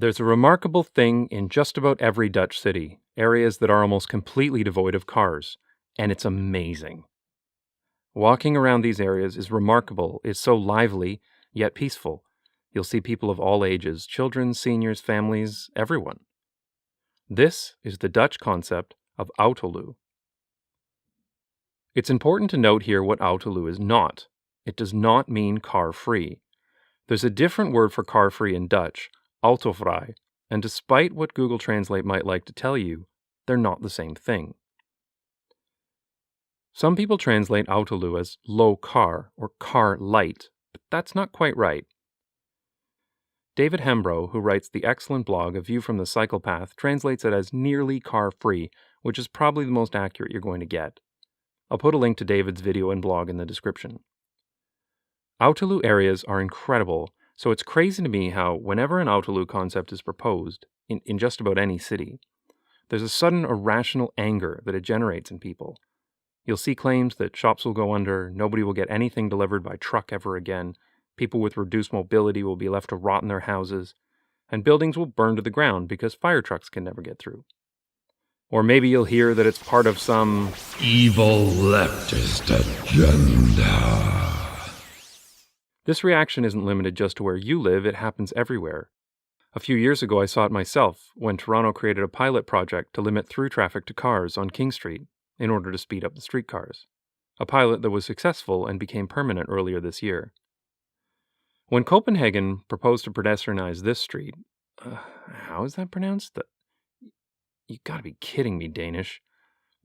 There's a remarkable thing in just about every Dutch city, areas that are almost completely devoid of cars, and it's amazing. Walking around these areas is remarkable, it's so lively, yet peaceful. You'll see people of all ages, children, seniors, families, everyone. This is the Dutch concept of autoluwe. It's important to note here what autoluwe is not. It does not mean car-free. There's a different word for car-free in Dutch, autovrij, and despite what Google Translate might like to tell you, they're not the same thing. Some people translate autoluwe as low car or car light, but that's not quite right. David Hembrow, who writes the excellent blog A View from the Cycle Path, translates it as nearly car-free, which is probably the most accurate you're going to get. I'll put a link to David's video and blog in the description. Autoluwe areas are incredible, so it's crazy to me how whenever an autoluwe concept is proposed, in just about any city, there's a sudden irrational anger that it generates in people. You'll see claims that shops will go under, nobody will get anything delivered by truck ever again, people with reduced mobility will be left to rot in their houses, and buildings will burn to the ground because fire trucks can never get through. Or maybe you'll hear that it's part of some evil leftist agenda. This reaction isn't limited just to where you live, it happens everywhere. A few years ago I saw it myself when Toronto created a pilot project to limit through traffic to cars on King Street in order to speed up the streetcars. A pilot that was successful and became permanent earlier this year. When Copenhagen proposed to pedestrianize this street, how is that pronounced? You gotta be kidding me, Danish.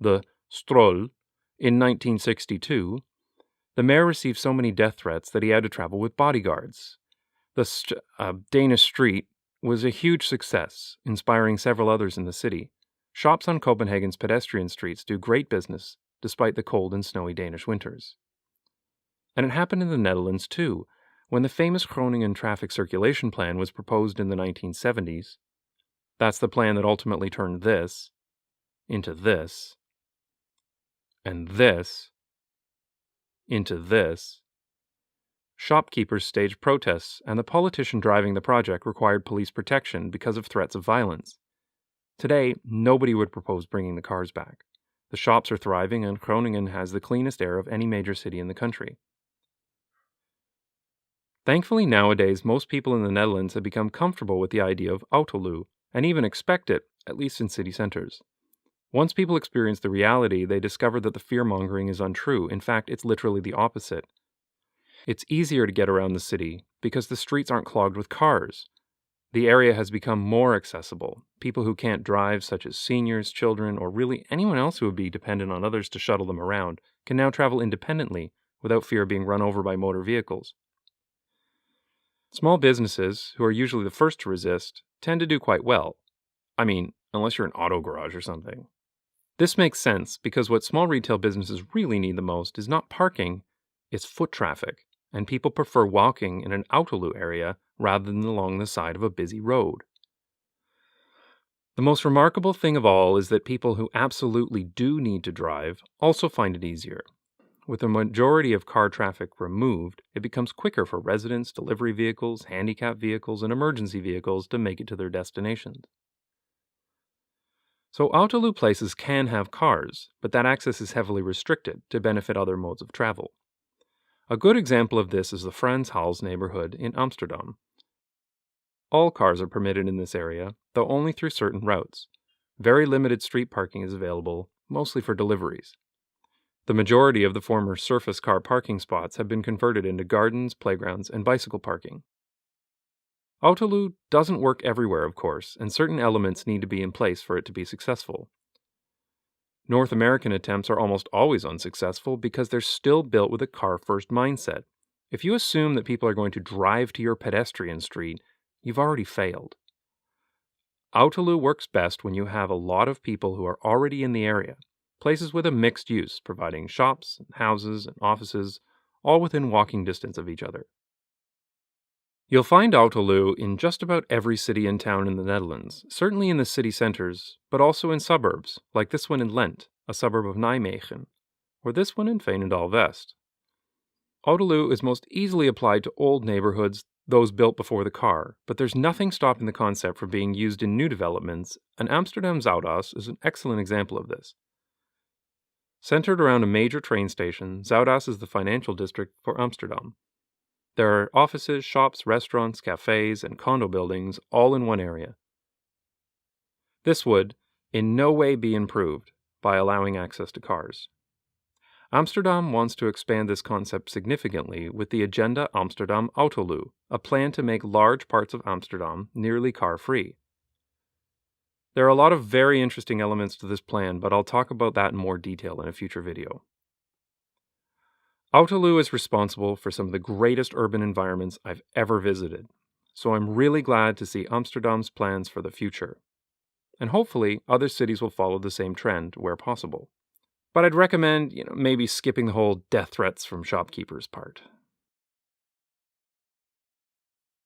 The Stroll, in 1962, the mayor received so many death threats that he had to travel with bodyguards. The Danish street was a huge success, inspiring several others in the city. Shops on Copenhagen's pedestrian streets do great business, despite the cold and snowy Danish winters. And it happened in the Netherlands too, when the famous Groningen traffic circulation plan was proposed in the 1970s. That's the plan that ultimately turned this into this, and this into this. Shopkeepers staged protests, and the politician driving the project required police protection because of threats of violence. Today, nobody would propose bringing the cars back. The shops are thriving, and Groningen has the cleanest air of any major city in the country. Thankfully, nowadays, most people in the Netherlands have become comfortable with the idea of autoluwe, and even expect it, at least in city centers. Once people experience the reality, they discover that the fear-mongering is untrue. In fact, it's literally the opposite. It's easier to get around the city because the streets aren't clogged with cars. The area has become more accessible. People who can't drive, such as seniors, children, or really anyone else who would be dependent on others to shuttle them around, can now travel independently without fear of being run over by motor vehicles. Small businesses, who are usually the first to resist, tend to do quite well. I mean, unless you're an auto garage or something. This makes sense because what small retail businesses really need the most is not parking, it's foot traffic, and people prefer walking in an autoluwe area rather than along the side of a busy road. The most remarkable thing of all is that people who absolutely do need to drive also find it easier. With the majority of car traffic removed, it becomes quicker for residents, delivery vehicles, handicap vehicles, and emergency vehicles to make it to their destinations. So autoluwe places can have cars, but that access is heavily restricted to benefit other modes of travel. A good example of this is the Frans Hals neighborhood in Amsterdam. All cars are permitted in this area, though only through certain routes. Very limited street parking is available, mostly for deliveries. The majority of the former surface car parking spots have been converted into gardens, playgrounds, and bicycle parking. Autoluwe doesn't work everywhere, of course, and certain elements need to be in place for it to be successful. North American attempts are almost always unsuccessful because they're still built with a car-first mindset. If you assume that people are going to drive to your pedestrian street, you've already failed. Autoluwe works best when you have a lot of people who are already in the area, places with a mixed use, providing shops, and houses, and offices, all within walking distance of each other. You'll find autoluwe in just about every city and town in the Netherlands, certainly in the city centers, but also in suburbs, like this one in Lent, a suburb of Nijmegen, or this one in Veenendaal West. Autoluwe is most easily applied to old neighborhoods those built before the car, but there's nothing stopping the concept from being used in new developments, and Amsterdam's Zuidas is an excellent example of this. Centered around a major train station, Zuidas is the financial district for Amsterdam. There are offices, shops, restaurants, cafes, and condo buildings all in one area. This would, in no way, be improved by allowing access to cars. Amsterdam wants to expand this concept significantly with the Agenda Amsterdam Autoluw, a plan to make large parts of Amsterdam nearly car-free. There are a lot of very interesting elements to this plan, but I'll talk about that in more detail in a future video. Autoluw is responsible for some of the greatest urban environments I've ever visited, so I'm really glad to see Amsterdam's plans for the future. And hopefully, other cities will follow the same trend where possible. But I'd recommend, maybe skipping the whole death threats from shopkeepers part.